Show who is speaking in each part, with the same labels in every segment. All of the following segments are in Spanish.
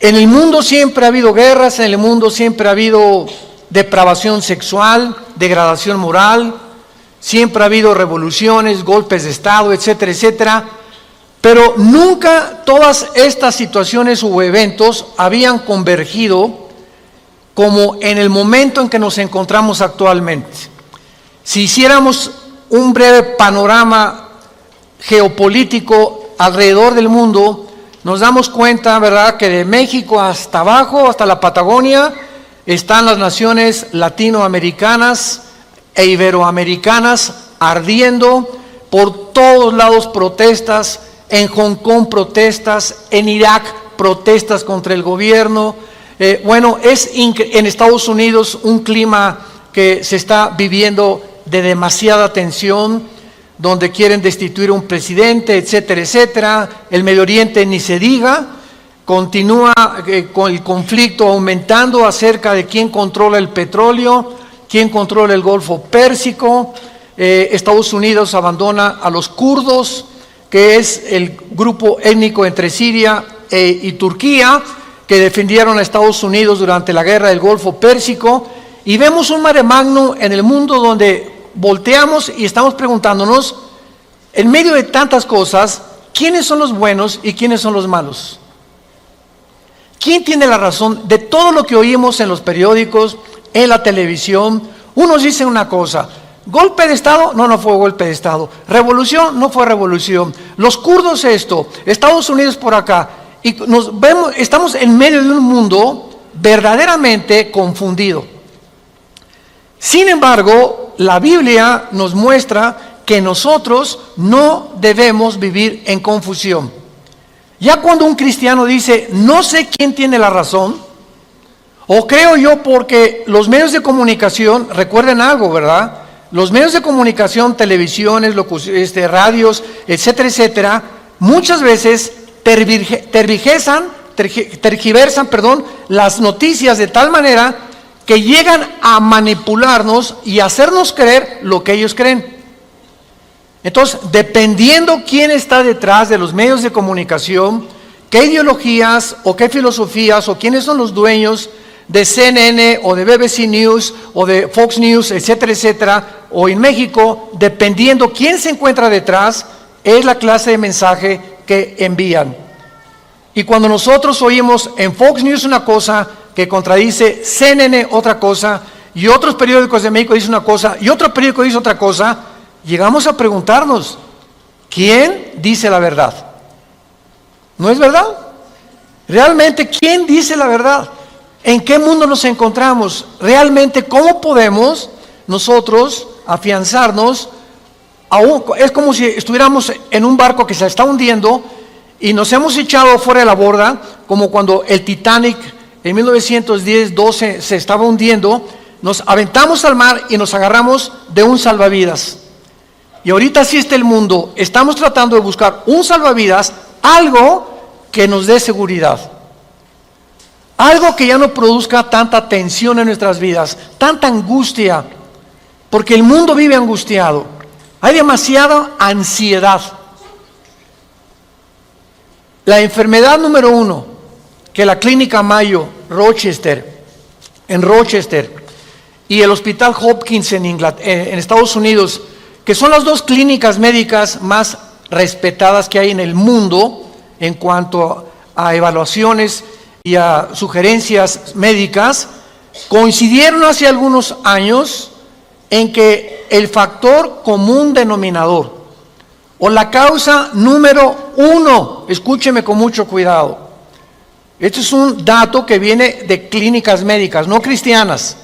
Speaker 1: En el mundo siempre ha habido guerras, en el mundo siempre ha habido depravación sexual, degradación moral, siempre ha habido revoluciones, golpes de Estado, etcétera, etcétera. Pero nunca todas estas situaciones o eventos habían convergido como en el momento en que nos encontramos actualmente. Si hiciéramos un breve panorama geopolítico alrededor del mundo, nos damos cuenta, ¿verdad?, que de México hasta abajo, hasta la Patagonia, están las naciones latinoamericanas e iberoamericanas ardiendo, por todos lados protestas, en Hong Kong protestas, en Irak protestas contra el gobierno. En Estados Unidos un clima que se está viviendo de demasiada tensión, donde quieren destituir a un presidente, etcétera, etcétera. El Medio Oriente ni se diga, continúa con el conflicto aumentando acerca de quién controla el petróleo, quién controla el Golfo Pérsico. Estados Unidos abandona a los kurdos, que es el grupo étnico entre Siria y Turquía, que defendieron a Estados Unidos durante la guerra del Golfo Pérsico, y vemos un mare magnum en el mundo donde volteamos y estamos preguntándonos, en medio de tantas cosas, ¿quiénes son los buenos y quiénes son los malos? ¿Quién tiene la razón de todo lo que oímos en los periódicos, en la televisión? Unos dicen una cosa: golpe de Estado, no fue golpe de Estado. Revolución, no fue revolución. Los kurdos esto, Estados Unidos por acá. Y estamos en medio de un mundo verdaderamente confundido. Sin embargo, la Biblia nos muestra que nosotros no debemos vivir en confusión. Ya cuando un cristiano dice, no sé quién tiene la razón, o creo yo porque los medios de comunicación, recuerden algo, ¿verdad? Los medios de comunicación, televisiones, radios, etcétera, etcétera, muchas veces tergiversan, las noticias de tal manera que llegan a manipularnos y hacernos creer lo que ellos creen. Entonces, dependiendo quién está detrás de los medios de comunicación, qué ideologías o qué filosofías o quiénes son los dueños de CNN o de BBC News o de Fox News, etcétera, etcétera, o en México, dependiendo quién se encuentra detrás, es la clase de mensaje que envían. Y cuando nosotros oímos en Fox News una cosa que contradice CNN otra cosa, y otros periódicos de México dicen una cosa, y otro periódico dice otra cosa, llegamos a preguntarnos, ¿quién dice la verdad? ¿No es verdad? Realmente, ¿quién dice la verdad? ¿En qué mundo nos encontramos? Realmente, ¿cómo podemos nosotros afianzarnos? Es como si estuviéramos en un barco que se está hundiendo y nos hemos echado fuera de la borda, como cuando el Titanic en 1910-12 se estaba hundiendo, nos aventamos al mar y nos agarramos de un salvavidas. Y ahorita así está el mundo, estamos tratando de buscar un salvavidas, algo que nos dé seguridad. Algo que ya no produzca tanta tensión en nuestras vidas, tanta angustia, porque el mundo vive angustiado. Hay demasiada ansiedad. La enfermedad número 1 que la Clínica Mayo en Rochester y el Hospital Hopkins en Estados Unidos, que son las dos clínicas médicas más respetadas que hay en el mundo en cuanto a evaluaciones y a sugerencias médicas, coincidieron hace algunos años en que el factor común denominador o la causa número 1, escúcheme con mucho cuidado, esto es un dato que viene de clínicas médicas, no cristianas,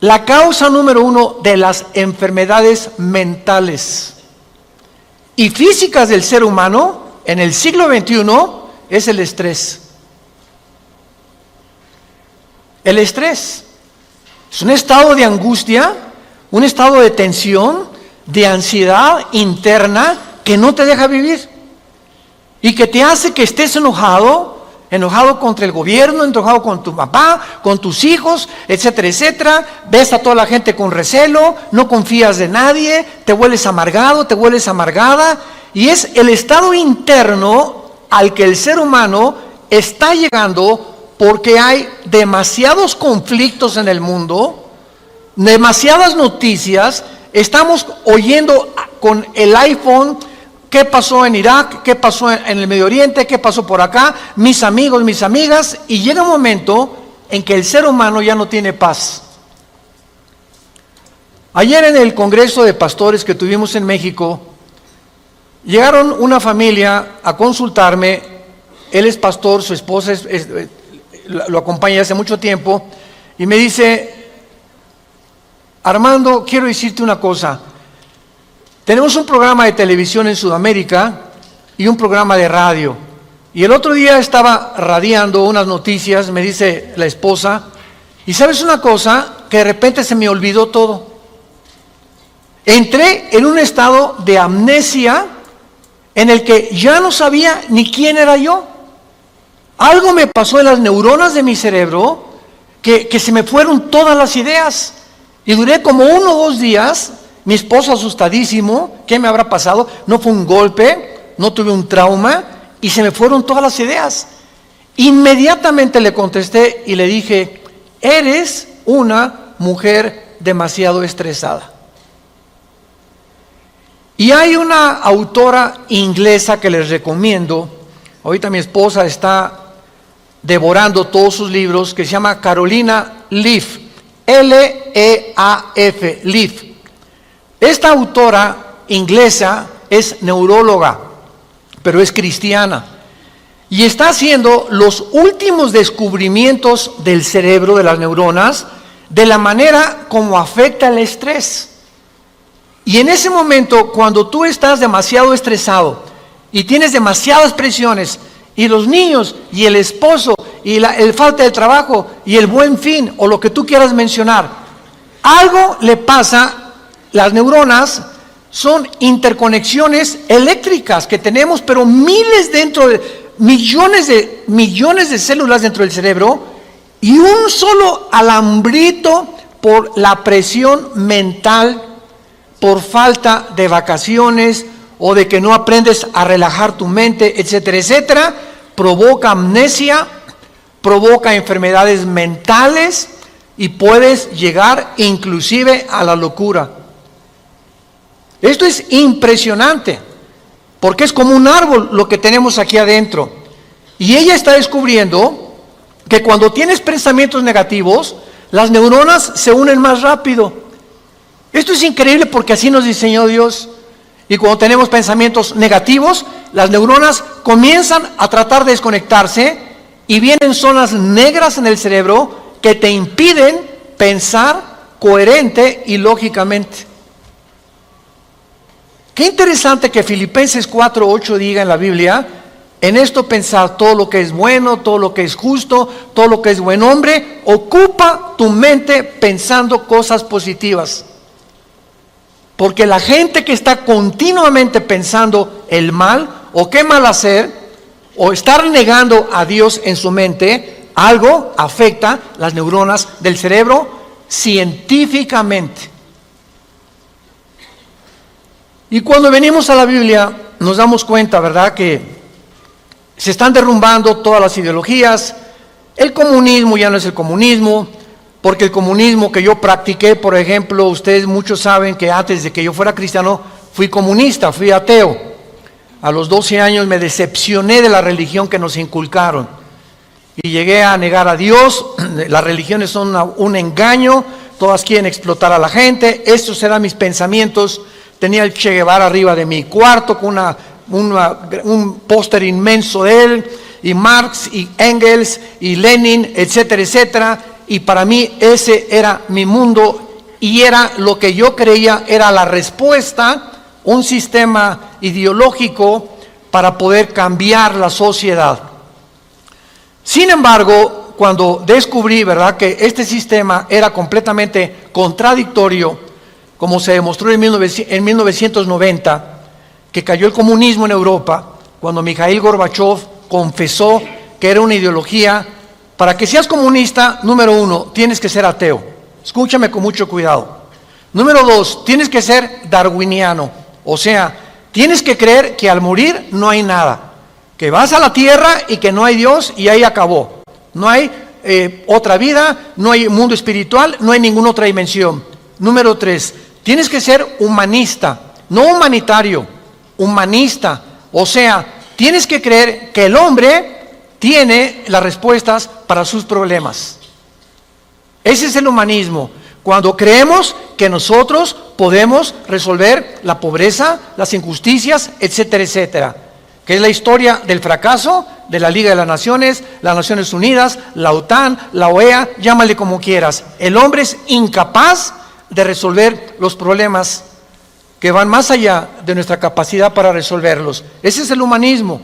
Speaker 1: la causa número 1 de las enfermedades mentales y físicas del ser humano en el siglo XXI es el estrés. El estrés es un estado de angustia, un estado de tensión, de ansiedad interna que no te deja vivir y que te hace que estés enojado contra el gobierno, enojado con tu papá, con tus hijos, etcétera, etcétera. Ves a toda la gente con recelo, no confías de nadie, te vuelves amargado, te vuelves amargada, y es el estado interno al que el ser humano está llegando porque hay demasiados conflictos en el mundo, demasiadas noticias. Estamos oyendo con el iPhone qué pasó en Irak, qué pasó en el Medio Oriente, qué pasó por acá, mis amigos, mis amigas, y llega un momento en que el ser humano ya no tiene paz. Ayer en el Congreso de Pastores que tuvimos en México, llegaron una familia a consultarme. Él es pastor, su esposa lo acompaña hace mucho tiempo, y me dice: Armando, quiero decirte una cosa. Tenemos un programa de televisión en Sudamérica y un programa de radio. Y el otro día estaba radiando unas noticias, me dice la esposa, y ¿sabes una cosa? Que de repente se me olvidó todo. Entré en un estado de amnesia en el que ya no sabía ni quién era yo. Algo me pasó en las neuronas de mi cerebro que se me fueron todas las ideas. Y duré como 1 o 2 días, mi esposo asustadísimo, ¿qué me habrá pasado? No fue un golpe, no tuve un trauma, y se me fueron todas las ideas. Inmediatamente le contesté y le dije: eres una mujer demasiado estresada. Y hay una autora inglesa que les recomiendo, ahorita mi esposa está devorando todos sus libros, que se llama Carolina Leaf, L-E-A-F, Leaf. Esta autora inglesa es neuróloga, pero es cristiana, y está haciendo los últimos descubrimientos del cerebro, de las neuronas, de la manera como afecta el estrés. Y en ese momento, cuando tú estás demasiado estresado y tienes demasiadas presiones, y los niños, y el esposo, y el falta de trabajo, y el buen fin, o lo que tú quieras mencionar, algo le pasa. Las neuronas son interconexiones eléctricas que tenemos, pero millones de células dentro del cerebro, y un solo alambrito por la presión mental, por falta de vacaciones o de que no aprendes a relajar tu mente, etcétera, etcétera, provoca amnesia, provoca enfermedades mentales y puedes llegar inclusive a la locura. Esto es impresionante, porque es como un árbol lo que tenemos aquí adentro. Y ella está descubriendo que cuando tienes pensamientos negativos, las neuronas se unen más rápido. Esto es increíble porque así nos diseñó Dios. Y cuando tenemos pensamientos negativos, las neuronas comienzan a tratar de desconectarse y vienen zonas negras en el cerebro que te impiden pensar coherente y lógicamente. Qué interesante que Filipenses 4:8 diga en la Biblia: en esto pensar todo lo que es bueno, todo lo que es justo, todo lo que es buen hombre, ocupa tu mente pensando cosas positivas. Porque la gente que está continuamente pensando el mal, o qué mal hacer, o estar negando a Dios en su mente, algo afecta las neuronas del cerebro científicamente. Y cuando venimos a la Biblia nos damos cuenta, ¿verdad?, que se están derrumbando todas las ideologías. El comunismo ya no es el comunismo, porque el comunismo que yo practiqué, por ejemplo, ustedes muchos saben que antes de que yo fuera cristiano fui comunista, fui ateo. A los 12 años me decepcioné de la religión que nos inculcaron y llegué a negar a Dios. Las religiones son un engaño, todas quieren explotar a la gente. Estos eran mis pensamientos. Tenía el Che Guevara arriba de mi cuarto con un póster inmenso de él, y Marx y Engels y Lenin, etcétera, etcétera. Y para mí ese era mi mundo y era lo que yo creía era la respuesta, un sistema ideológico para poder cambiar la sociedad. Sin embargo, cuando descubrí, ¿verdad?, que este sistema era completamente contradictorio, como se demostró en 1990, que cayó el comunismo en Europa, cuando Mikhail Gorbachev confesó que era una ideología. Para que seas comunista, número 1, tienes que ser ateo. Escúchame con mucho cuidado. Número 2, tienes que ser darwiniano. O sea, tienes que creer que al morir no hay nada. que vas a la tierra y que no hay Dios y ahí acabó. No hay otra vida, no hay mundo espiritual, no hay ninguna otra dimensión. Número 3, tienes que ser humanista, no humanitario, humanista. O sea, tienes que creer que el hombre tiene las respuestas para sus problemas. Ese es el humanismo. Cuando creemos que nosotros podemos resolver la pobreza, las injusticias, etcétera, etcétera. Que es la historia del fracaso de la Liga de las Naciones Unidas, la OTAN, la OEA, llámale como quieras. El hombre es incapaz de resolver los problemas que van más allá de nuestra capacidad para resolverlos. Ese es el humanismo.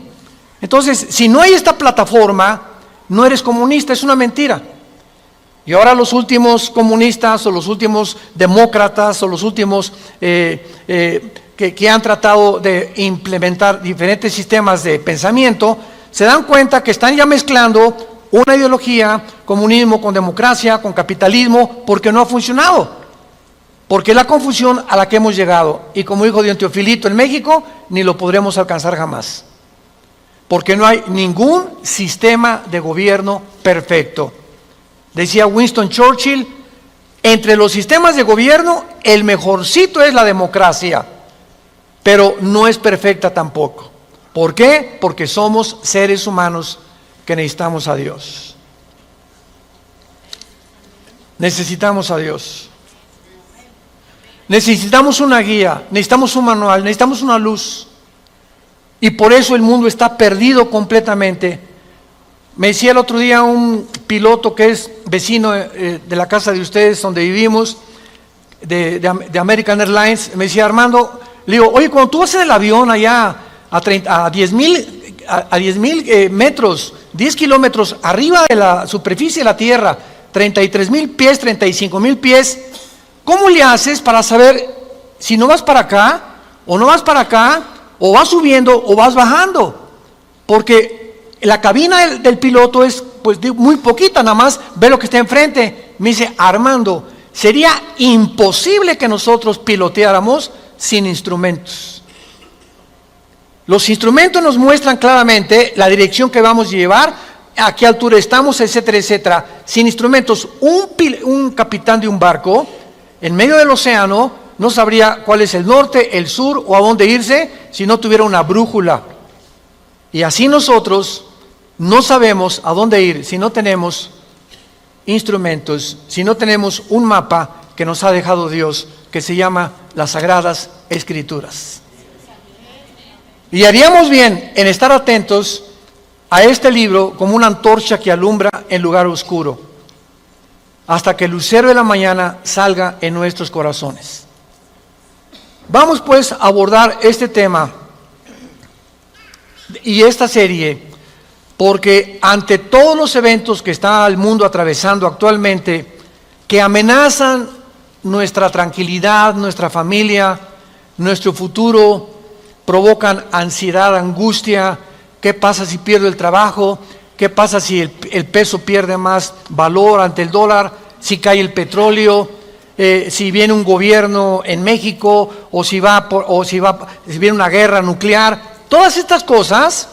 Speaker 1: Entonces, si no hay esta plataforma, no eres comunista, es una mentira. Y ahora los últimos comunistas o los últimos demócratas o los últimos que han tratado de implementar diferentes sistemas de pensamiento, se dan cuenta que están ya mezclando una ideología, comunismo con democracia, con capitalismo, porque no ha funcionado. Porque es la confusión a la que hemos llegado. Y como dijo don Teofilito, en México ni lo podremos alcanzar jamás. Porque no hay ningún sistema de gobierno perfecto. Decía Winston Churchill, entre los sistemas de gobierno, el mejorcito es la democracia, pero no es perfecta tampoco. ¿Por qué? Porque somos seres humanos que necesitamos a Dios. Necesitamos a Dios. Necesitamos una guía, necesitamos un manual, necesitamos una luz. Y por eso el mundo está perdido completamente. Me decía el otro día un piloto que es vecino de la casa de ustedes donde vivimos, de American Airlines, me decía: Armando, le digo, oye, cuando tú vas en el avión allá a 10,000 metros, 10 kilómetros arriba de la superficie de la Tierra, 33,000 pies, 35,000 pies, ¿cómo le haces para saber si no vas para acá o no vas para acá, o vas subiendo o vas bajando? Porque la cabina del piloto es pues muy poquita, nada más ve lo que está enfrente. Me dice: Armando, sería imposible que nosotros piloteáramos sin instrumentos. Los instrumentos nos muestran claramente la dirección que vamos a llevar, a qué altura estamos, etcétera, etcétera. Sin instrumentos, un capitán de un barco en medio del océano no sabría cuál es el norte, el sur o a dónde irse si no tuviera una brújula. Y así nosotros no sabemos a dónde ir si no tenemos instrumentos, si no tenemos un mapa que nos ha dejado Dios, que se llama las Sagradas Escrituras. Y haríamos bien en estar atentos a este libro como una antorcha que alumbra en lugar oscuro, hasta que el lucero de la mañana salga en nuestros corazones. Vamos pues a abordar este tema y esta serie, porque ante todos los eventos que está el mundo atravesando actualmente, que amenazan nuestra tranquilidad, nuestra familia, nuestro futuro, provocan ansiedad, angustia. ¿Qué pasa si pierdo el trabajo? ¿Qué pasa si el peso pierde más valor ante el dólar? Si cae el petróleo, si viene un gobierno en México, o si viene una guerra nuclear. Todas estas cosas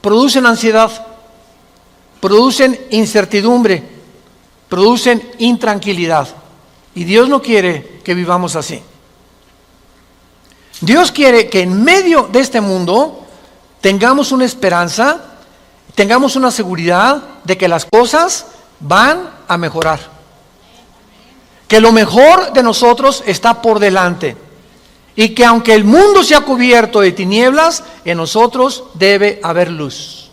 Speaker 1: producen ansiedad, producen incertidumbre, producen intranquilidad. Y Dios no quiere que vivamos así. Dios quiere que en medio de este mundo tengamos una esperanza, tengamos una seguridad de que las cosas van a mejorar. Que lo mejor de nosotros está por delante. Y que aunque el mundo sea cubierto de tinieblas, en nosotros debe haber luz.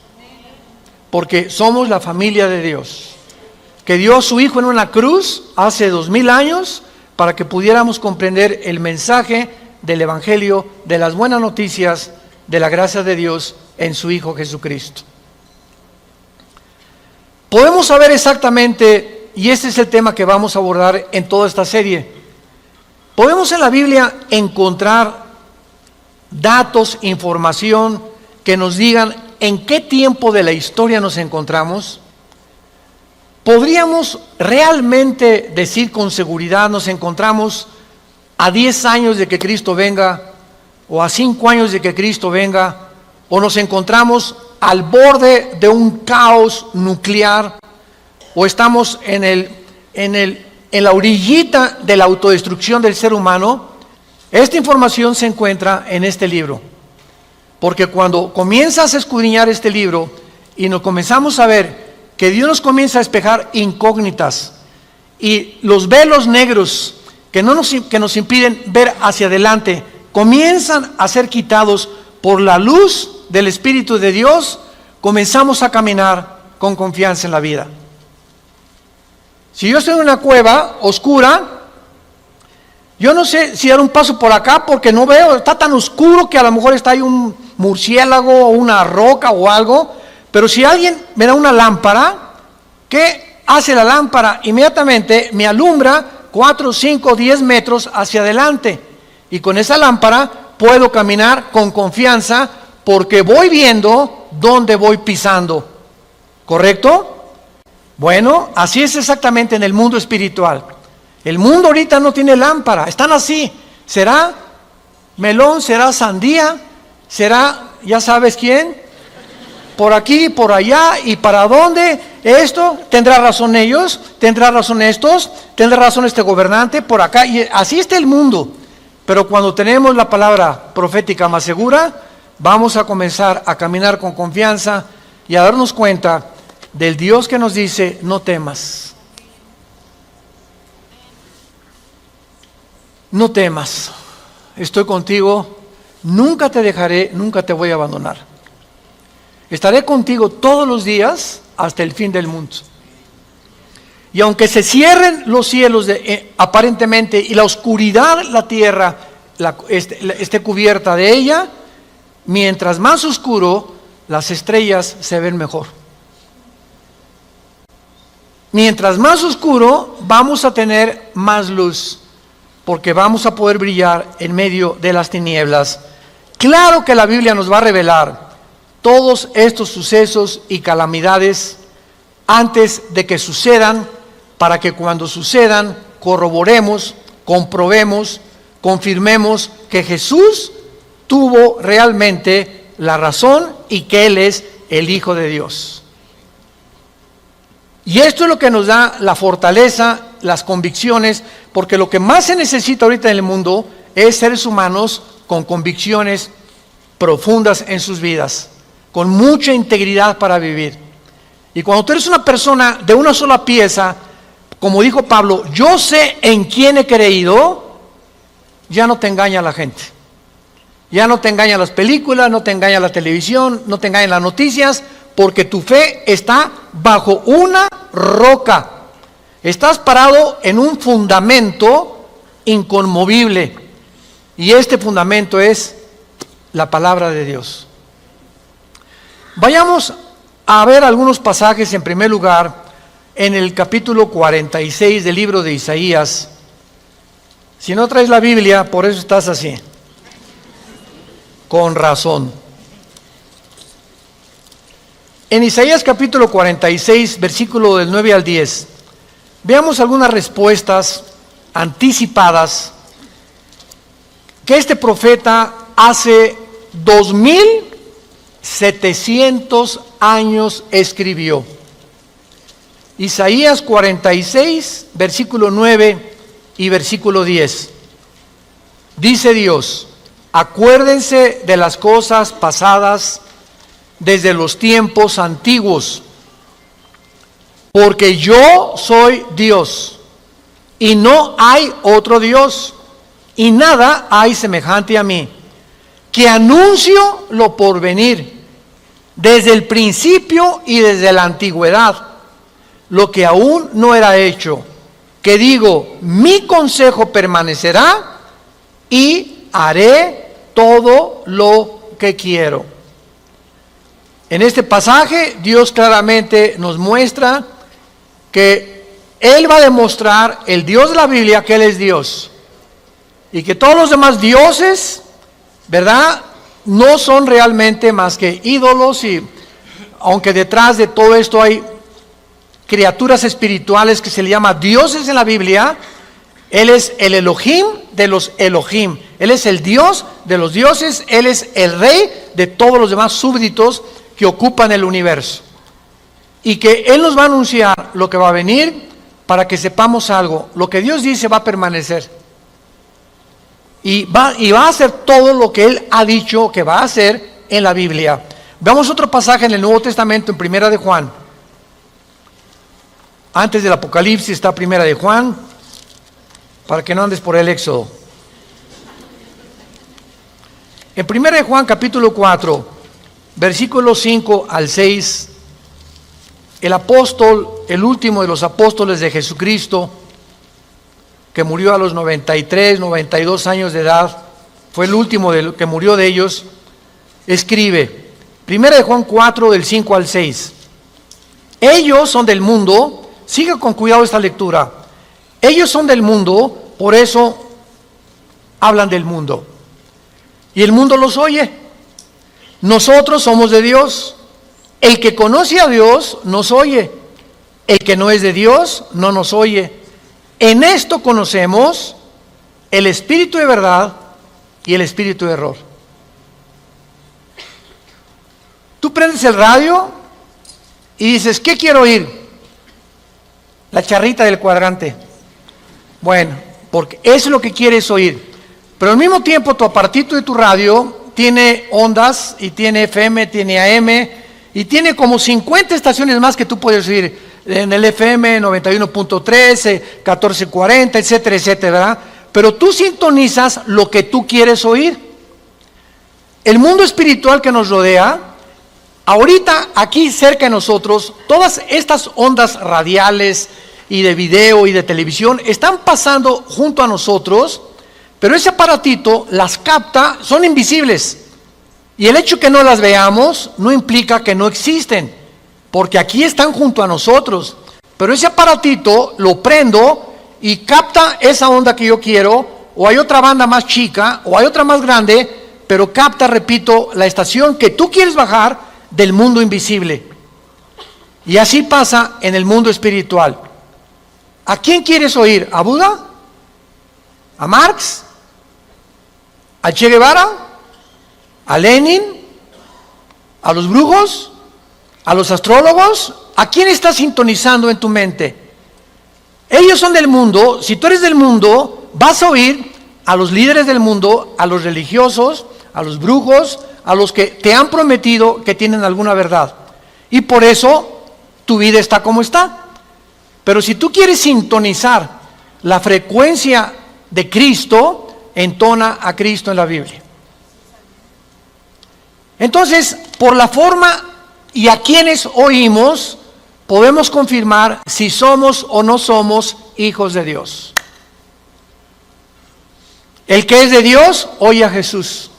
Speaker 1: Porque somos la familia de Dios, que dio a su Hijo en una cruz hace 2000 años para que pudiéramos comprender el mensaje del Evangelio, de las buenas noticias, de la gracia de Dios en su Hijo Jesucristo. Podemos saber exactamente, y este es el tema que vamos a abordar en toda esta serie, podemos en la Biblia encontrar datos, información que nos digan en qué tiempo de la historia nos encontramos. ¿Podríamos realmente decir con seguridad nos encontramos a 10 años de que Cristo venga, o a 5 años de que Cristo venga, o nos encontramos al borde de un caos nuclear o estamos en la orillita de la autodestrucción del ser humano, esta información se encuentra en este libro. Porque cuando comienzas a escudriñar este libro y nos comenzamos a ver que Dios nos comienza a despejar incógnitas y los velos negros que nos impiden ver hacia adelante comienzan a ser quitados por la luz del Espíritu de Dios, comenzamos a caminar con confianza en la vida. Si yo estoy en una cueva oscura, yo no sé si dar un paso por acá porque no veo, está tan oscuro que a lo mejor está ahí un murciélago o una roca o algo, pero si alguien me da una lámpara, ¿qué hace la lámpara? Inmediatamente me alumbra 4, 5, 10 metros hacia adelante y con esa lámpara puedo caminar con confianza porque voy viendo dónde voy pisando, ¿correcto? Bueno, así es exactamente en el mundo espiritual. El mundo ahorita no tiene lámpara, están así. ¿Será melón? ¿Será sandía? ¿Será, ya sabes quién? Por aquí, por allá, ¿y para dónde? Esto, ¿tendrá razón ellos? ¿Tendrá razón estos? ¿Tendrá razón este gobernante? Por acá, y así está el mundo. Pero cuando tenemos la palabra profética más segura, vamos a comenzar a caminar con confianza y a darnos cuenta del Dios que nos dice, no temas. No temas, estoy contigo, nunca te dejaré, nunca te voy a abandonar. Estaré contigo todos los días hasta el fin del mundo. Y aunque se cierren los cielos aparentemente y la oscuridad, la tierra esté cubierta de ella, mientras más oscuro, las estrellas se ven mejor. Mientras más oscuro, vamos a tener más luz, porque vamos a poder brillar en medio de las tinieblas. Claro que la Biblia nos va a revelar todos estos sucesos y calamidades antes de que sucedan, para que cuando sucedan corroboremos, comprobemos, confirmemos que Jesús tuvo realmente la razón y que Él es el Hijo de Dios. Y esto es lo que nos da la fortaleza, las convicciones, porque lo que más se necesita ahorita en el mundo es seres humanos con convicciones profundas en sus vidas, con mucha integridad para vivir. Y cuando tú eres una persona de una sola pieza, como dijo Pablo, yo sé en quién he creído, ya no te engaña la gente. Ya no te engañan las películas, no te engaña la televisión, no te engañan las noticias, porque tu fe está bajo una roca. Estás parado en un fundamento inconmovible. Y este fundamento es la palabra de Dios. Vayamos a ver algunos pasajes en primer lugar en el capítulo 46 del libro de Isaías. Si no traes la Biblia, por eso estás así. Con razón. En Isaías capítulo 46, versículo del 9 al 10, veamos algunas respuestas anticipadas que este profeta hace 2700 años escribió. Isaías 46, versículo 9 y versículo 10. Dice Dios: acuérdense de las cosas pasadas desde los tiempos antiguos, porque yo soy Dios y no hay otro Dios, y nada hay semejante a mí, que anuncio lo por venir desde el principio y desde la antigüedad, lo que aún no era hecho, que digo, mi consejo permanecerá y haré todo lo que quiero. En este pasaje Dios claramente nos muestra que Él va a demostrar, el Dios de la Biblia, que Él es Dios, y que todos los demás dioses, ¿verdad?, no son realmente más que ídolos, y aunque detrás de todo esto hay criaturas espirituales que se le llama dioses en la Biblia, Él es el Elohim de los Elohim, Él es el Dios de los dioses, Él es el rey de todos los demás súbditos que ocupan el universo. Y que Él nos va a anunciar lo que va a venir para que sepamos algo. Lo que Dios dice va a permanecer. Y va a hacer todo lo que Él ha dicho que va a hacer en la Biblia. Veamos otro pasaje en el Nuevo Testamento, en Primera de Juan. Antes del Apocalipsis está Primera de Juan, para que no andes por el Éxodo. En Primera de Juan, capítulo 4, versículos 5 al 6, el apóstol, el último de los apóstoles de Jesucristo, que murió a los 93, 92 años de edad, fue el último que murió de ellos, escribe, Primera de Juan 4, del 5 al 6, ellos son del mundo, siga con cuidado esta lectura, ellos son del mundo, por eso hablan del mundo, y el mundo los oye. Nosotros somos de Dios, el que conoce a Dios nos oye, el que no es de Dios no nos oye. En esto conocemos el espíritu de verdad y el espíritu de error. Tú prendes el radio y dices, ¿qué quiero oír? La charrita del cuadrante. Bueno, porque eso es lo que quieres oír. Pero al mismo tiempo tu apartito de tu radio tiene ondas y tiene FM, tiene AM y tiene como 50 estaciones más que tú puedes oír. En el FM 91.3, 1440, etcétera, etcétera, ¿verdad? Pero tú sintonizas lo que tú quieres oír. El mundo espiritual que nos rodea, ahorita aquí cerca de nosotros, todas estas ondas radiales y de video y de televisión están pasando junto a nosotros, pero ese aparatito las capta, son invisibles. Y el hecho que no las veamos no implica que no existen, porque aquí están junto a nosotros. Pero ese aparatito lo prendo y capta esa onda que yo quiero, o hay otra banda más chica, o hay otra más grande, pero capta, repito, la estación que tú quieres bajar del mundo invisible. Y así pasa en el mundo espiritual. ¿A quién quieres oír? ¿A Buda? ¿A Marx? ¿A Che Guevara? ¿A Lenin? ¿A los brujos? ¿A los astrólogos? ¿A quién estás sintonizando en tu mente? Ellos son del mundo. Si tú eres del mundo, vas a oír a los líderes del mundo, a los religiosos, a los brujos, a los que te han prometido que tienen alguna verdad. Y por eso tu vida está como está. Pero si tú quieres sintonizar la frecuencia de Cristo, entona a Cristo en la Biblia. Entonces, por la forma y a quienes oímos, podemos confirmar si somos o no somos hijos de Dios. El que es de Dios, oye a Jesús.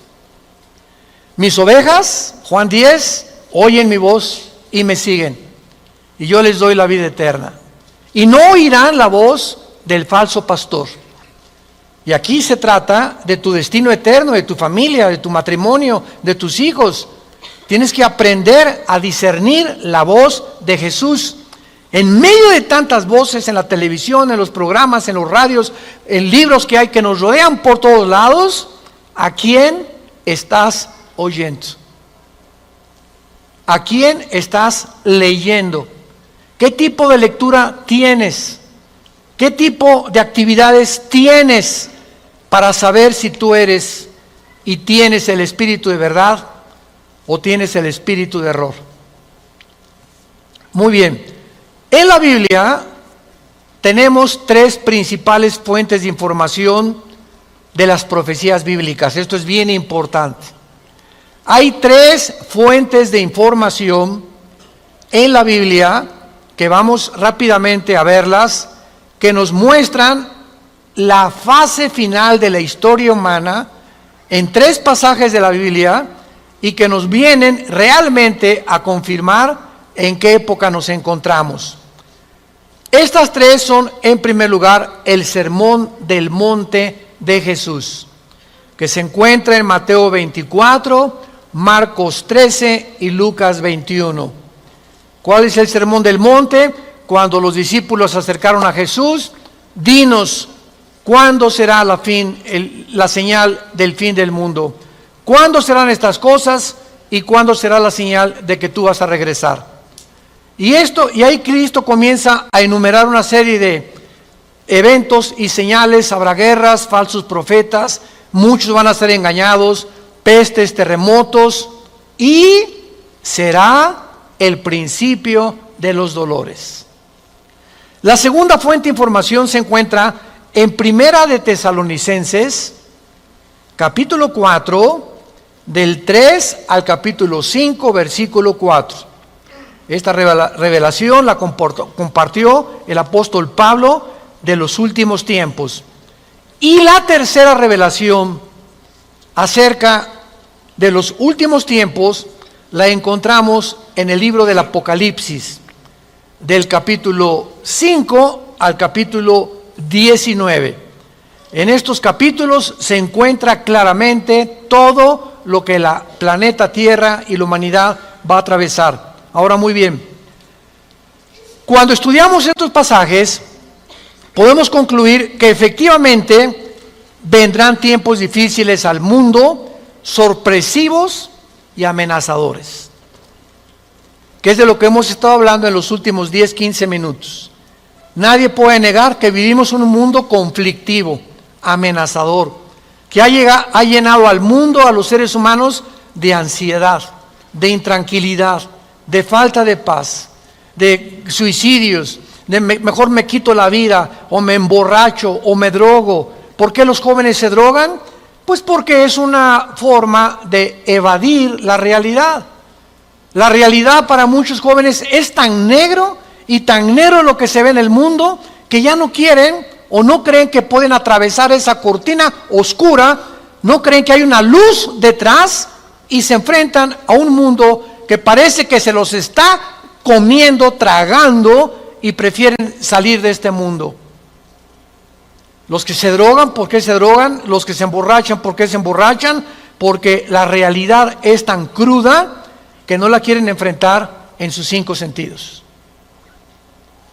Speaker 1: Mis ovejas, Juan 10, oyen mi voz y me siguen, y yo les doy la vida eterna. Y no oirán la voz del falso pastor. Y aquí se trata de tu destino eterno, de tu familia, de tu matrimonio, de tus hijos. Tienes que aprender a discernir la voz de Jesús. En medio de tantas voces en la televisión, en los programas, en los radios, en libros que hay que nos rodean por todos lados, ¿a quién estás oyendo? ¿A quién estás leyendo? ¿Qué tipo de lectura tienes? ¿Qué tipo de actividades tienes para saber si tú eres y tienes el espíritu de verdad o tienes el espíritu de error? Muy bien. En la Biblia tenemos tres principales fuentes de información de las profecías bíblicas. Esto es bien importante. Hay tres fuentes de información en la Biblia que vamos rápidamente a verlas, que nos muestran la fase final de la historia humana en tres pasajes de la Biblia y que nos vienen realmente a confirmar en qué época nos encontramos. Estas tres son, en primer lugar, el Sermón del Monte de Jesús, que se encuentra en Mateo 24, Marcos 13 y Lucas 21. ¿Cuál es el Sermón del Monte? Cuando los discípulos se acercaron a Jesús, dinos, ¿cuándo será la señal del fin del mundo? ¿Cuándo serán estas cosas? y cuándo será la señal de que tú vas a regresar. Y ahí Cristo comienza a enumerar una serie de eventos y señales. Habrá guerras, falsos profetas, muchos van a ser engañados, pestes, terremotos, y será el principio de los dolores. La segunda fuente de información se encuentra en Primera de Tesalonicenses, capítulo 4, del 3 al capítulo 5, versículo 4. Esta revelación la compartió el apóstol Pablo de los últimos tiempos. Y la tercera revelación acerca de los últimos tiempos la encontramos en el libro del Apocalipsis, del capítulo 5 al capítulo 19. En estos capítulos se encuentra claramente todo lo que la planeta Tierra y la humanidad va a atravesar. Ahora, muy bien, cuando estudiamos estos pasajes, podemos concluir que efectivamente vendrán tiempos difíciles al mundo, sorpresivos y amenazadores, que es de lo que hemos estado hablando en los últimos 10, 15 minutos. Nadie puede negar que vivimos en un mundo conflictivo, amenazador, que ha llenado al mundo, a los seres humanos, de ansiedad, de intranquilidad, de falta de paz, de suicidios, de mejor me quito la vida, o me emborracho, o me drogo. ¿Por qué los jóvenes se drogan? Pues porque es una forma de evadir la realidad. La realidad para muchos jóvenes es tan negro y tan negro lo que se ve en el mundo, que ya no quieren o no creen que pueden atravesar esa cortina oscura, no creen que hay una luz detrás, y se enfrentan a un mundo que parece que se los está comiendo, tragando, y prefieren salir de este mundo. Los que se drogan, ¿por qué se drogan? Los que se emborrachan, ¿por qué se emborrachan? Porque la realidad es tan cruda que no la quieren enfrentar en sus 5 sentidos.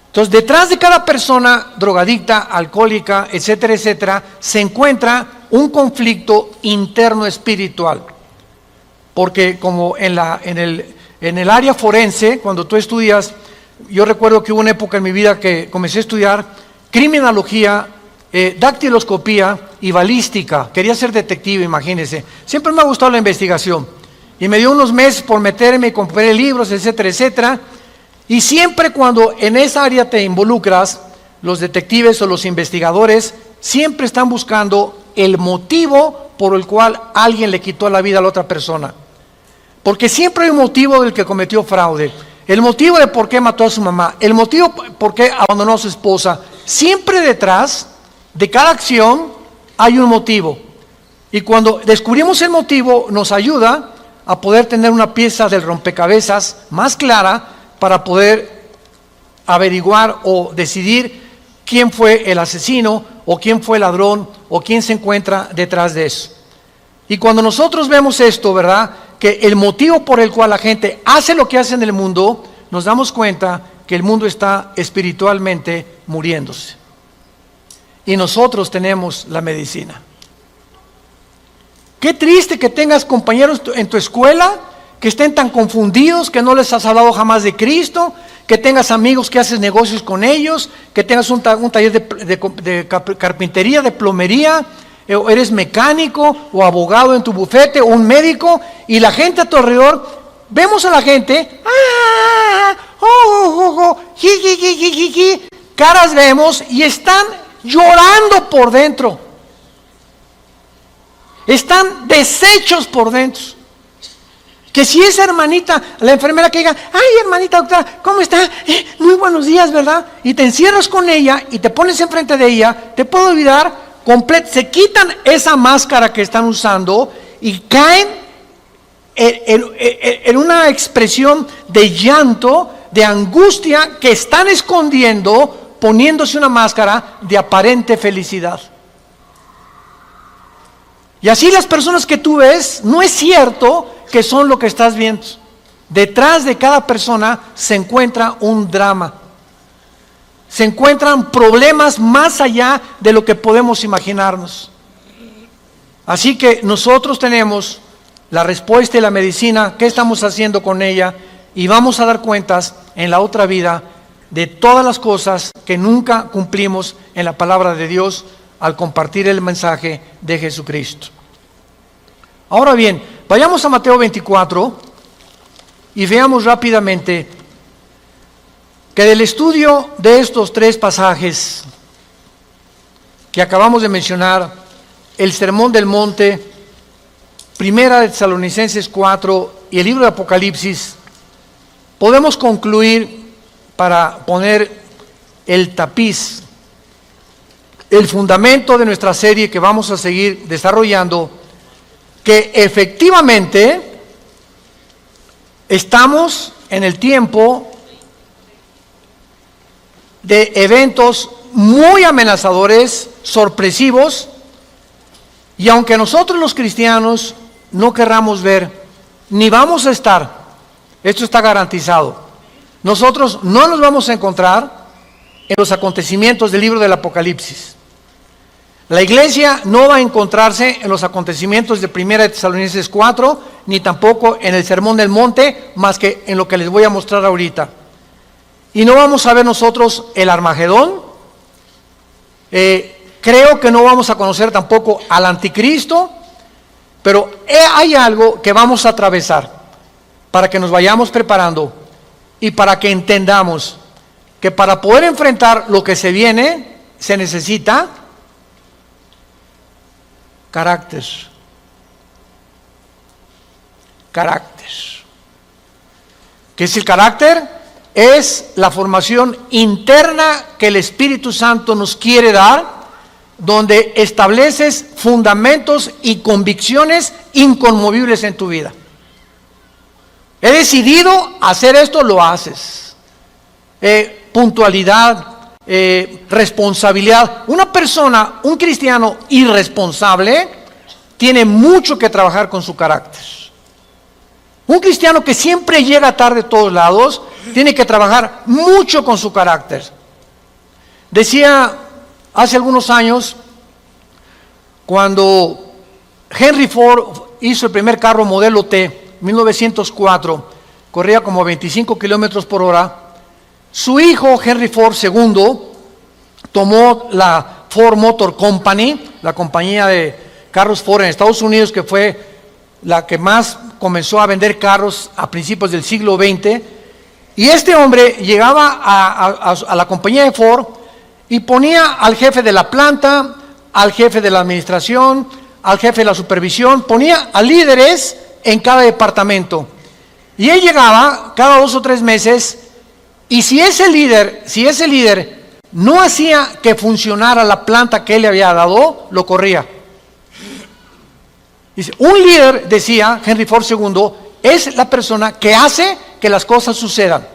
Speaker 1: Entonces, detrás de cada persona drogadicta, alcohólica, etcétera, etcétera, se encuentra un conflicto interno espiritual. Porque como en el área forense, cuando tú estudias, yo recuerdo que hubo una época en mi vida que comencé a estudiar criminología, dactiloscopía y balística. Quería ser detective, imagínense. Siempre me ha gustado la investigación. Y me dio unos meses por meterme y compré libros, etcétera, etcétera. Y siempre cuando en esa área te involucras, los detectives o los investigadores siempre están buscando el motivo por el cual alguien le quitó la vida a la otra persona. Porque siempre hay un motivo del que cometió fraude, el motivo de por qué mató a su mamá, el motivo por qué abandonó a su esposa. Siempre detrás de cada acción hay un motivo. Y cuando descubrimos el motivo, nos ayuda a poder tener una pieza del rompecabezas más clara para poder averiguar o decidir quién fue el asesino, o quién fue el ladrón, o quién se encuentra detrás de eso. Y cuando nosotros vemos esto, ¿verdad?, que el motivo por el cual la gente hace lo que hace en el mundo, nos damos cuenta que el mundo está espiritualmente muriéndose. Y nosotros tenemos la medicina. Qué triste que tengas compañeros en tu escuela que estén tan confundidos, que no les has hablado jamás de Cristo, que tengas amigos que haces negocios con ellos, que tengas un taller de carpintería, de plomería, o eres mecánico o abogado en tu bufete, o un médico, y la gente a tu alrededor, vemos a la gente, caras vemos, y están llorando por dentro, están deshechos por dentro. Que si esa hermanita, la enfermera que diga, ay hermanita doctora, ¿cómo está? Muy buenos días, ¿verdad? Y te encierras con ella y te pones enfrente de ella, te puede olvidar se quitan esa máscara que están usando y caen en una expresión de llanto, de angustia, que están escondiendo, poniéndose una máscara de aparente felicidad. Y así las personas que tú ves, no es cierto que son lo que estás viendo. Detrás de cada persona se encuentra un drama. Se encuentran problemas más allá de lo que podemos imaginarnos. Así que nosotros tenemos la respuesta y la medicina, qué estamos haciendo con ella, y vamos a dar cuentas en la otra vida de todas las cosas que nunca cumplimos en la palabra de Dios al compartir el mensaje de Jesucristo. Ahora bien, vayamos a Mateo 24 y veamos rápidamente que del estudio de estos tres pasajes que acabamos de mencionar, el Sermón del Monte, Primera de Tesalonicenses 4 y el libro de Apocalipsis, podemos concluir, para poner el tapiz, el fundamento de nuestra serie que vamos a seguir desarrollando, que efectivamente estamos en el tiempo de eventos muy amenazadores, sorpresivos, y aunque nosotros los cristianos no querramos ver, ni vamos a estar, esto está garantizado, nosotros no nos vamos a encontrar en los acontecimientos del libro del Apocalipsis. La iglesia no va a encontrarse en los acontecimientos de Primera de Tesalonicenses 4, ni tampoco en el Sermón del Monte, más que en lo que les voy a mostrar ahorita. Y no vamos a ver nosotros el Armagedón. Creo que no vamos a conocer tampoco al Anticristo, pero hay algo que vamos a atravesar para que nos vayamos preparando y para que entendamos que para poder enfrentar lo que se viene se necesita carácter. Carácter. ¿Qué es el carácter? Es la formación interna que el Espíritu Santo nos quiere dar, donde estableces fundamentos y convicciones inconmovibles en tu vida. He decidido hacer esto, lo haces. Puntualidad, responsabilidad. Una persona, un cristiano irresponsable, tiene mucho que trabajar con su carácter. Un cristiano que siempre llega tarde a todos lados, tiene que trabajar mucho con su carácter. Decía hace algunos años, cuando Henry Ford hizo el primer carro modelo T, 1904, corría como 25 kilómetros por hora, su hijo Henry Ford II tomó la Ford Motor Company, la compañía de carros Ford en Estados Unidos, que fue la que más comenzó a vender carros a principios del siglo XX, y este hombre llegaba a la compañía de Ford y ponía al jefe de la planta, al jefe de la administración, al jefe de la supervisión, ponía a líderes en cada departamento. Y él llegaba cada 2 o 3 meses, y si ese líder no hacía que funcionara la planta que él le había dado, lo corría. Dice, un líder, decía Henry Ford II, es la persona que hace que las cosas sucedan.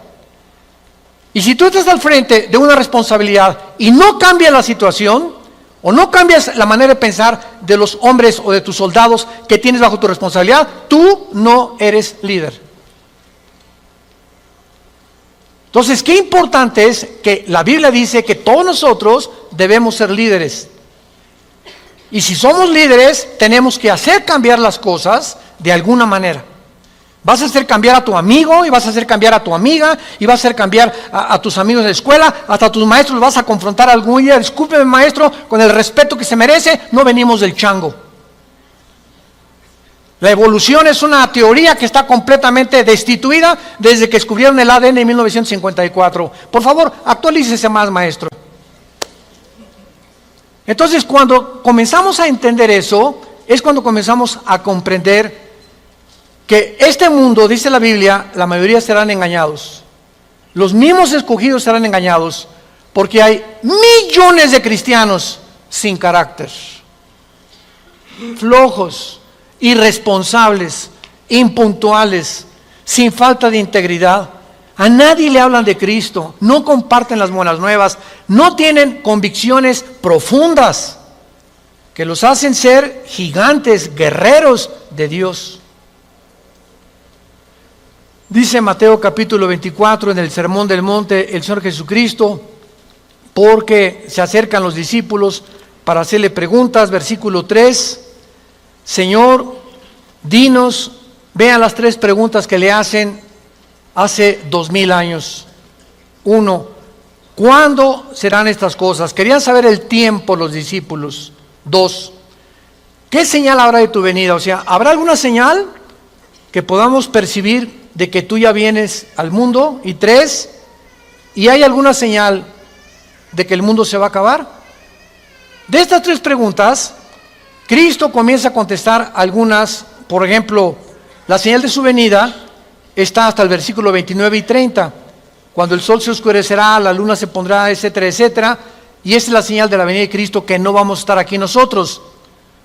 Speaker 1: Y si tú estás al frente de una responsabilidad y no cambias la situación, o no cambias la manera de pensar de los hombres o de tus soldados que tienes bajo tu responsabilidad, tú no eres líder. Entonces, qué importante es que la Biblia dice que todos nosotros debemos ser líderes. Y si somos líderes, tenemos que hacer cambiar las cosas de alguna manera. Vas a hacer cambiar a tu amigo, y vas a hacer cambiar a tu amiga, y vas a hacer cambiar a tus amigos de la escuela, hasta a tus maestros vas a confrontar algún día. Discúlpeme, maestro, con el respeto que se merece, no venimos del chango. La evolución es una teoría que está completamente destituida desde que descubrieron el ADN en 1954. Por favor, actualícese más, maestro. Entonces, cuando comenzamos a entender eso, es cuando comenzamos a comprender que este mundo, dice la Biblia, la mayoría serán engañados. Los mismos escogidos serán engañados, porque hay millones de cristianos sin carácter, flojos, irresponsables, impuntuales, sin falta de integridad. A nadie le hablan de Cristo, no comparten las buenas nuevas, no tienen convicciones profundas que los hacen ser gigantes, guerreros de Dios. Dice Mateo capítulo 24 en el Sermón del Monte el Señor Jesucristo, porque se acercan los discípulos para hacerle preguntas, versículo 3, Señor, dinos, vean las 3 preguntas que le hacen hace 2000 años. 1, ¿cuándo serán estas cosas? Querían saber el tiempo los discípulos. 2, ¿qué señal habrá de tu venida? O sea, ¿habrá alguna señal que podamos percibir de que tú ya vienes al mundo? Y 3, ¿y hay alguna señal de que el mundo se va a acabar? De estas 3 preguntas, Cristo comienza a contestar algunas. Por ejemplo, la señal de su venida está hasta el versículo 29 y 30. Cuando el sol se oscurecerá, la luna se pondrá, etcétera, etcétera. Y esa es la señal de la venida de Cristo, que no vamos a estar aquí nosotros.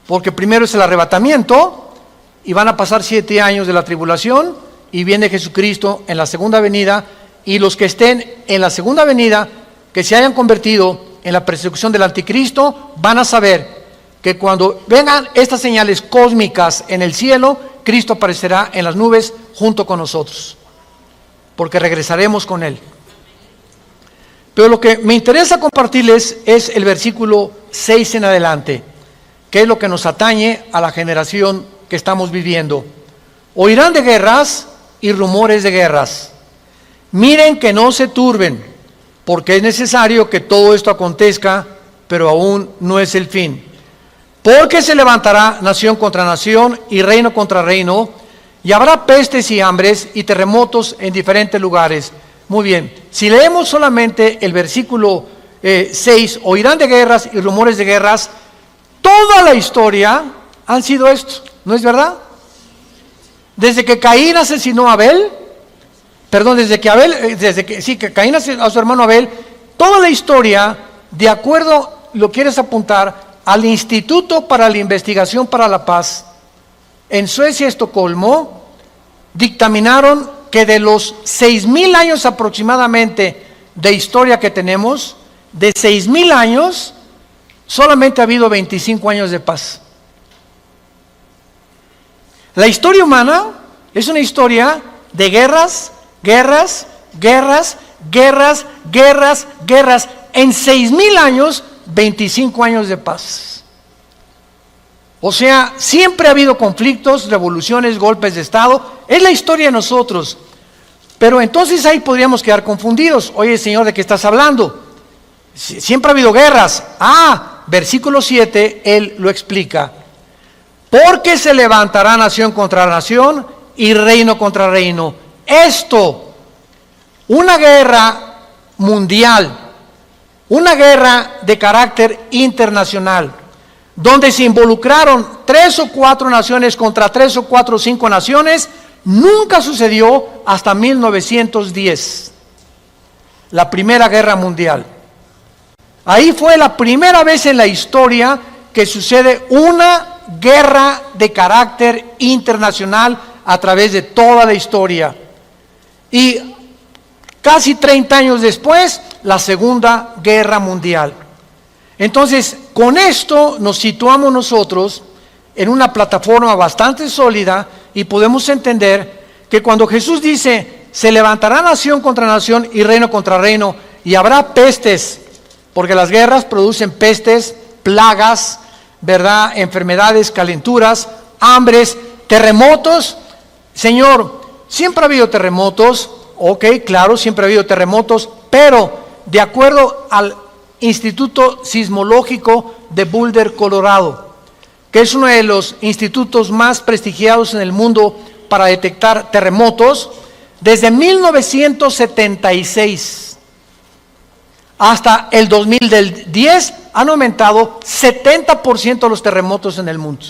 Speaker 1: Porque primero es el arrebatamiento, y van a pasar 7 años de la tribulación, y viene Jesucristo en la segunda venida, y los que estén en la segunda venida, que se hayan convertido en la persecución del anticristo, van a saber que cuando vengan estas señales cósmicas en el cielo, Cristo aparecerá en las nubes junto con nosotros, porque regresaremos con Él. Pero lo que me interesa compartirles es el versículo 6 en adelante, que es lo que nos atañe a la generación que estamos viviendo. Oirán de guerras y rumores de guerras. Miren que no se turben, porque es necesario que todo esto acontezca, pero aún no es el fin. Porque se levantará nación contra nación y reino contra reino, y habrá pestes y hambres y terremotos en diferentes lugares. Muy bien, si leemos solamente el versículo 6, oirán de guerras y rumores de guerras, toda la historia han sido esto, ¿no es verdad? Desde que Caín asesinó a Abel, que Caín asesinó a su hermano Abel, toda la historia, de acuerdo, lo quieres apuntar, al Instituto para la Investigación para la Paz, en Suecia, Estocolmo, dictaminaron que de los 6,000 años aproximadamente de historia que tenemos, de 6,000 años, solamente ha habido 25 años de paz. La historia humana es una historia de guerras, guerras, guerras, guerras, guerras, guerras. En 6,000 años, 25 años de paz. O sea, siempre ha habido conflictos, revoluciones, golpes de Estado. Es la historia de nosotros. Pero entonces ahí podríamos quedar confundidos. Oye, Señor, ¿de qué estás hablando? Siempre ha habido guerras. Versículo 7, Él lo explica. Porque se levantará nación contra nación y reino contra reino. Esto, una guerra mundial, una guerra de carácter internacional, donde se involucraron 3 o 4 naciones contra 3 o 4 o 5 naciones, nunca sucedió hasta 1910, la Primera Guerra Mundial. Ahí fue la primera vez en la historia que sucede una guerra de carácter internacional a través de toda la historia. Y casi 30 años después, la Segunda Guerra Mundial. Entonces, con esto nos situamos nosotros en una plataforma bastante sólida y podemos entender que cuando Jesús dice, se levantará nación contra nación y reino contra reino, y habrá pestes, porque las guerras producen pestes, plagas, ¿verdad? Enfermedades, calenturas, hambres, terremotos. Señor, siempre ha habido terremotos, ok, claro, siempre ha habido terremotos, pero de acuerdo al Instituto Sismológico de Boulder, Colorado, que es uno de los institutos más prestigiados en el mundo para detectar terremotos, desde 1976 hasta el 2010 han aumentado 70% los terremotos en el mundo.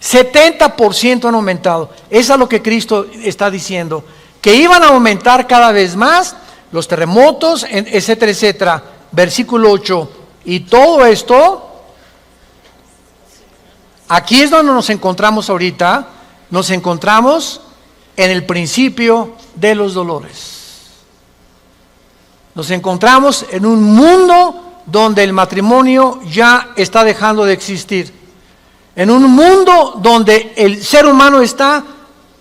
Speaker 1: 70% han aumentado. Eso es lo que Cristo está diciendo, que iban a aumentar cada vez más los terremotos, etcétera, etcétera. Versículo 8. Y todo esto, aquí es donde nos encontramos ahorita. Nos encontramos en el principio de los dolores. Nos encontramos en un mundo donde el matrimonio ya está dejando de existir. En un mundo donde el ser humano está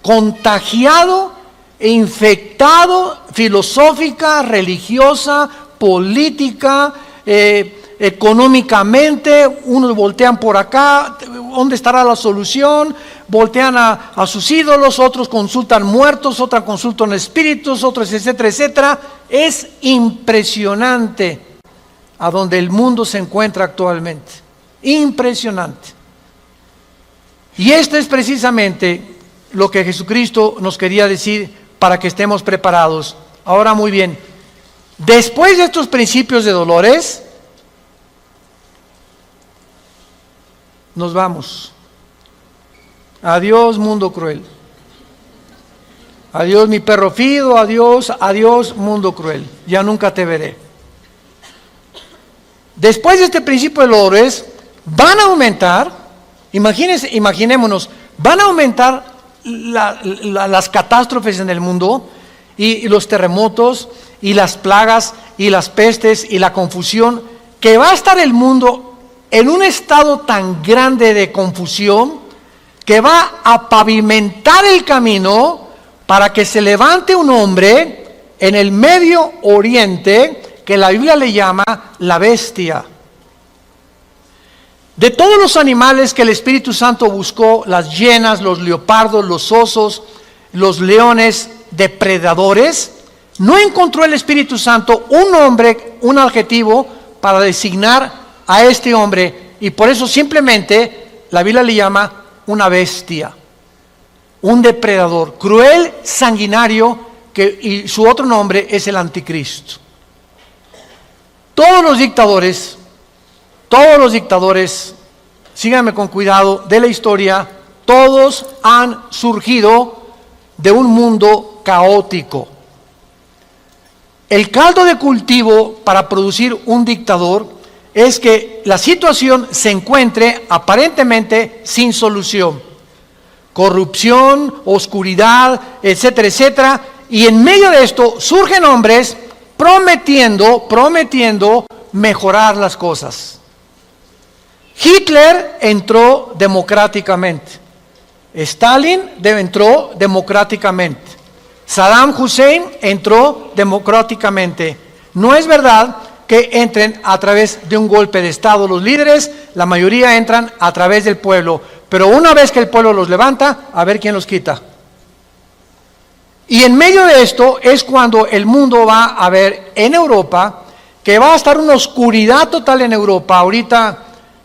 Speaker 1: contagiado e infectado filosófica, religiosa, política, económicamente. Unos voltean por acá, ¿dónde estará la solución? voltean a sus ídolos, otros consultan muertos, otros consultan espíritus, otros etcétera, etcétera. Es impresionante a donde el mundo se encuentra actualmente. Impresionante. Y esto es precisamente lo que Jesucristo nos quería decir para que estemos preparados. Ahora muy bien, después de estos principios de dolores, nos vamos. Adiós, mundo cruel. Adiós, mi perro fido. Adiós, adiós, mundo cruel. Ya nunca te veré. Después de este principio de dolores, van a aumentar, imaginémonos, van a aumentar las catástrofes en el mundo, y los terremotos, y las plagas, y las pestes, y la confusión, que va a estar el mundo en un estado tan grande de confusión, que va a pavimentar el camino para que se levante un hombre en el Medio Oriente, que la Biblia le llama la bestia. De todos los animales que el Espíritu Santo buscó, las hienas, los leopardos, los osos, los leones depredadores, no encontró el Espíritu Santo un nombre, un adjetivo para designar a este hombre, y por eso simplemente la Biblia le llama una bestia, un depredador, cruel, sanguinario, y su otro nombre es el anticristo. Todos los dictadores, síganme con cuidado, de la historia, todos han surgido de un mundo caótico. El caldo de cultivo para producir un dictador es que la situación se encuentre aparentemente sin solución. Corrupción, oscuridad, etcétera, etcétera. Y en medio de esto surgen hombres prometiendo mejorar las cosas. Hitler entró democráticamente. Stalin entró democráticamente. Saddam Hussein entró democráticamente. No es verdad que entren a través de un golpe de Estado los líderes, la mayoría entran a través del pueblo, pero una vez que el pueblo los levanta, a ver quién los quita. Y en medio de esto es cuando el mundo va a ver en Europa, que va a estar una oscuridad total en Europa. Ahorita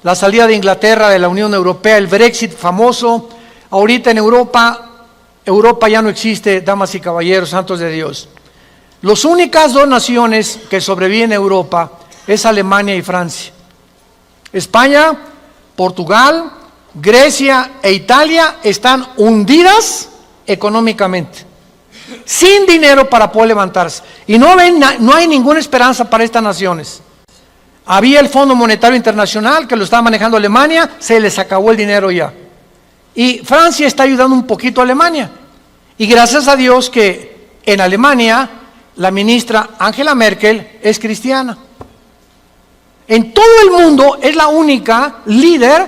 Speaker 1: la salida de Inglaterra de la Unión Europea, el Brexit famoso, ahorita en Europa ya no existe, damas y caballeros, santos de Dios. Las únicas dos naciones que sobreviven en Europa es Alemania y Francia. España, Portugal, Grecia e Italia están hundidas económicamente, sin dinero para poder levantarse. Y no hay ninguna esperanza para estas naciones. Había el Fondo Monetario Internacional que lo estaba manejando Alemania, se les acabó el dinero ya. Y Francia está ayudando un poquito a Alemania. Y gracias a Dios que en Alemania la ministra Angela Merkel es cristiana. En todo el mundo es la única líder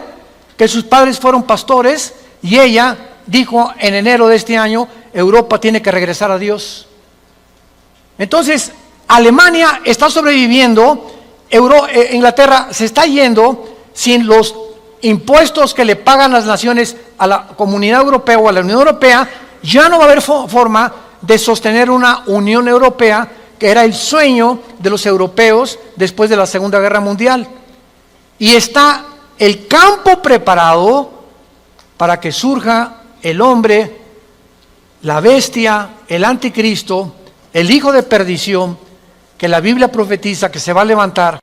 Speaker 1: que sus padres fueron pastores, y ella dijo en enero de este año, Europa tiene que regresar a Dios. Entonces, Alemania está sobreviviendo, Inglaterra se está yendo sin los impuestos que le pagan las naciones a la Comunidad Europea o a la Unión Europea. Ya no va a haber forma de sostener una Unión Europea, que era el sueño de los europeos después de la Segunda Guerra Mundial. Y está el campo preparado para que surja el hombre, la bestia, el anticristo, el hijo de perdición, que la Biblia profetiza que se va a levantar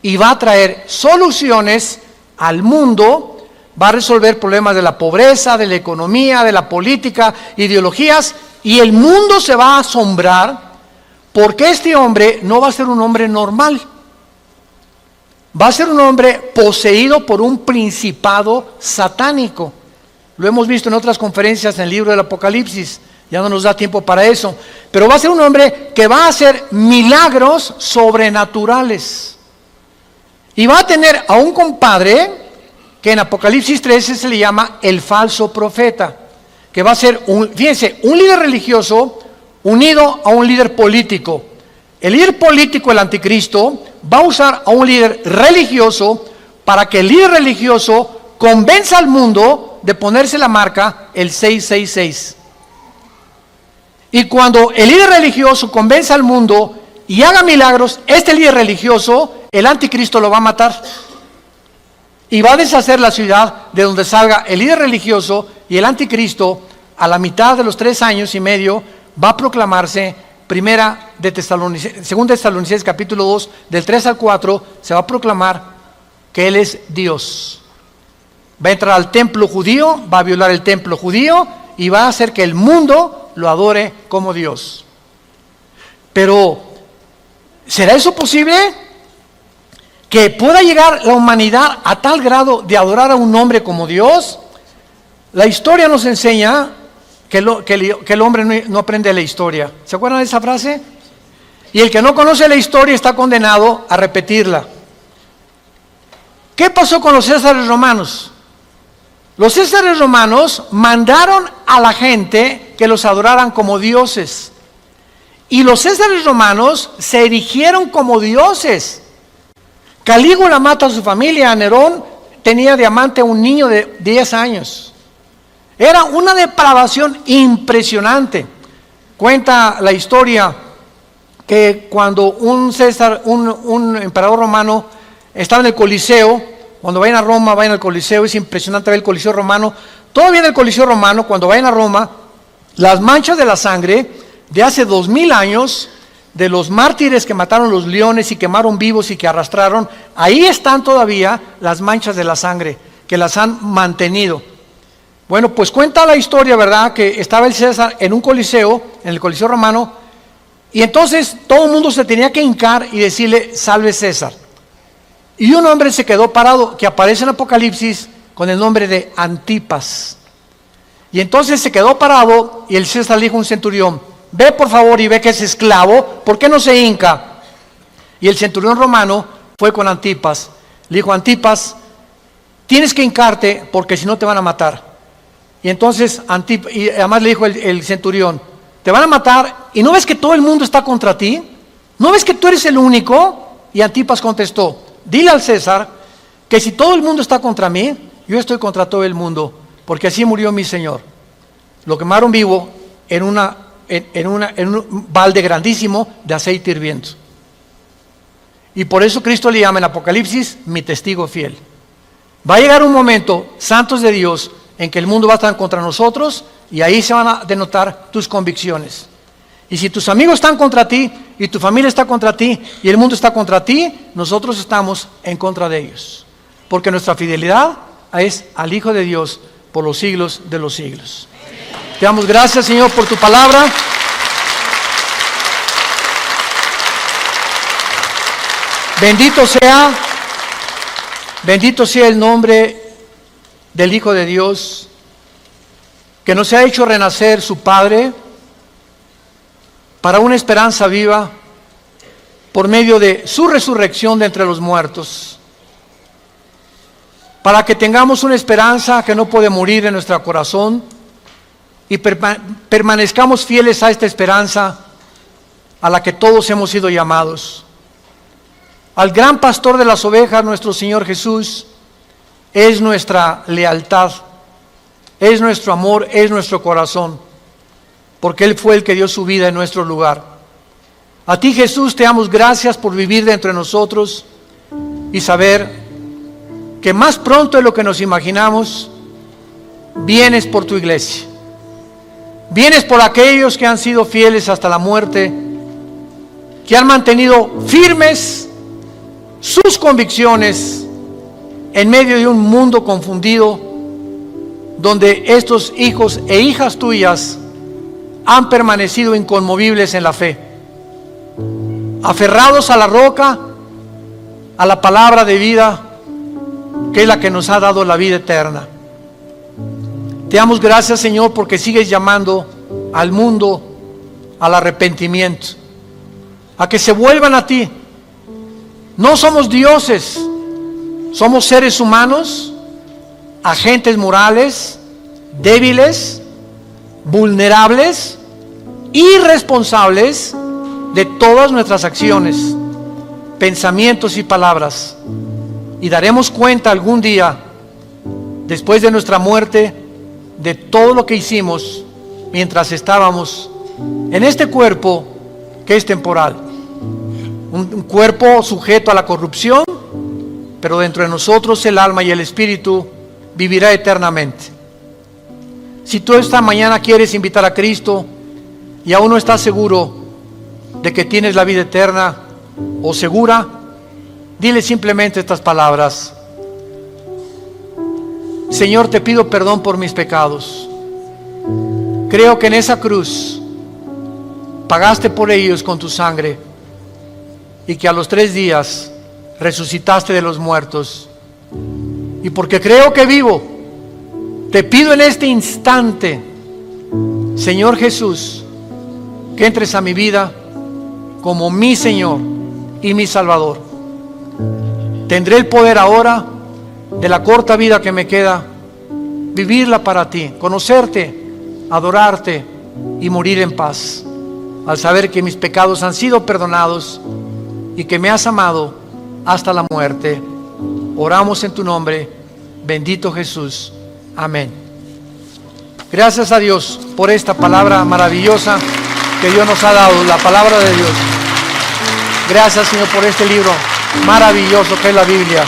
Speaker 1: y va a traer soluciones al mundo. Va a resolver problemas de la pobreza, de la economía, de la política, ideologías, y el mundo se va a asombrar porque este hombre no va a ser un hombre normal. Va a ser un hombre poseído por un principado satánico. Lo hemos visto en otras conferencias en el libro del Apocalipsis, ya no nos da tiempo para eso, pero va a ser un hombre que va a hacer milagros sobrenaturales. Y va a tener a un compadre que en Apocalipsis 13 se le llama el falso profeta, que va a ser, fíjense, un líder religioso unido a un líder político. El líder político, el anticristo, va a usar a un líder religioso para que el líder religioso convenza al mundo de ponerse la marca el 666. Y cuando el líder religioso convence al mundo y haga milagros, este líder religioso, el anticristo lo va a matar. Y va a deshacer la ciudad de donde salga el líder religioso, y el anticristo, a la mitad de los 3 años y medio, va a proclamarse. Segunda de Tesalonicenses capítulo 2, del 3 al 4, se va a proclamar que Él es Dios. Va a entrar al templo judío, va a violar el templo judío y va a hacer que el mundo lo adore como Dios. Pero, ¿será eso posible? ¿Que pueda llegar la humanidad a tal grado de adorar a un hombre como Dios? La historia nos enseña que el hombre no aprende la historia. ¿Se acuerdan de esa frase? Y el que no conoce la historia está condenado a repetirla. ¿Qué pasó con los césares romanos? Los césares romanos mandaron a la gente que los adoraran como dioses. Y los césares romanos se erigieron como dioses. Calígula mata a su familia. Nerón tenía de amante a un niño de 10 años. Era una depravación impresionante. Cuenta la historia que cuando un emperador romano estaba en el Coliseo, cuando vayan a Roma, vayan al Coliseo, es impresionante ver el Coliseo romano. Todavía en el Coliseo romano, cuando vayan a Roma, las manchas de la sangre de hace 2000 años, de los mártires que mataron los leones y quemaron vivos y que arrastraron, ahí están todavía las manchas de la sangre que las han mantenido. Bueno, pues cuenta la historia, ¿verdad?, que estaba el César en un coliseo, en el Coliseo romano, y entonces todo el mundo se tenía que hincar y decirle: salve César. Y un hombre se quedó parado, que aparece en Apocalipsis con el nombre de Antipas. Y entonces se quedó parado y el César le dijo a un centurión: ve por favor y ve que es esclavo, ¿por qué no se hinca? Y el centurión romano fue con Antipas, le dijo: Antipas, tienes que hincarte porque si no te van a matar. Y entonces y además le dijo el centurión: te van a matar, ¿y no ves que todo el mundo está contra ti? ¿No ves que tú eres el único? Y Antipas contestó: dile al César que si todo el mundo está contra mí, yo estoy contra todo el mundo, porque así murió mi Señor. Lo quemaron vivo en un balde grandísimo de aceite hirviendo. Y por eso Cristo le llama en Apocalipsis mi testigo fiel. Va a llegar un momento, santos de Dios, en que el mundo va a estar contra nosotros, y ahí se van a denotar tus convicciones. Y si tus amigos están contra ti, y tu familia está contra ti, y el mundo está contra ti, nosotros estamos en contra de ellos. Porque nuestra fidelidad es al Hijo de Dios por los siglos de los siglos. Te damos gracias, Señor, por tu palabra. Bendito sea el nombre del Hijo de Dios, que nos ha hecho renacer su Padre para una esperanza viva por medio de su resurrección de entre los muertos, para que tengamos una esperanza que no puede morir en nuestro corazón y permanezcamos fieles a esta esperanza a la que todos hemos sido llamados. Al gran pastor de las ovejas, nuestro Señor Jesús, es nuestra lealtad, es nuestro amor, es nuestro corazón, porque Él fue el que dio su vida en nuestro lugar. A ti, Jesús, te damos gracias por vivir dentro de nosotros y saber que más pronto de lo que nos imaginamos, vienes por tu iglesia. Vienes por aquellos que han sido fieles hasta la muerte, que han mantenido firmes sus convicciones en medio de un mundo confundido, donde estos hijos e hijas tuyas han permanecido inconmovibles en la fe, aferrados a la roca, a la palabra de vida, que es la que nos ha dado la vida eterna. Te damos gracias, Señor, porque sigues llamando al mundo al arrepentimiento, a que se vuelvan a ti. No somos dioses, somos seres humanos, agentes morales, débiles, vulnerables, irresponsables de todas nuestras acciones, pensamientos y palabras. Y daremos cuenta algún día después de nuestra muerte, de todo lo que hicimos mientras estábamos en este cuerpo que es temporal. Un cuerpo sujeto a la corrupción, pero dentro de nosotros el alma y el espíritu vivirá eternamente. Si tú esta mañana quieres invitar a Cristo y aún no estás seguro de que tienes la vida eterna o segura, dile simplemente estas palabras: Señor, te pido perdón por mis pecados. Creo que en esa cruz pagaste por ellos con tu sangre y que a los 3 días resucitaste de los muertos. Y porque creo que vivo, te pido en este instante, Señor Jesús, que entres a mi vida como mi Señor y mi Salvador. Tendré el poder ahora, de la corta vida que me queda, vivirla para ti, conocerte, adorarte y morir en paz, al saber que mis pecados han sido perdonados y que me has amado hasta la muerte. Oramos en tu nombre, bendito Jesús. Amén. Gracias a Dios por esta palabra maravillosa que Dios nos ha dado, la palabra de Dios. Gracias, Señor, por este libro maravilloso que es la Biblia.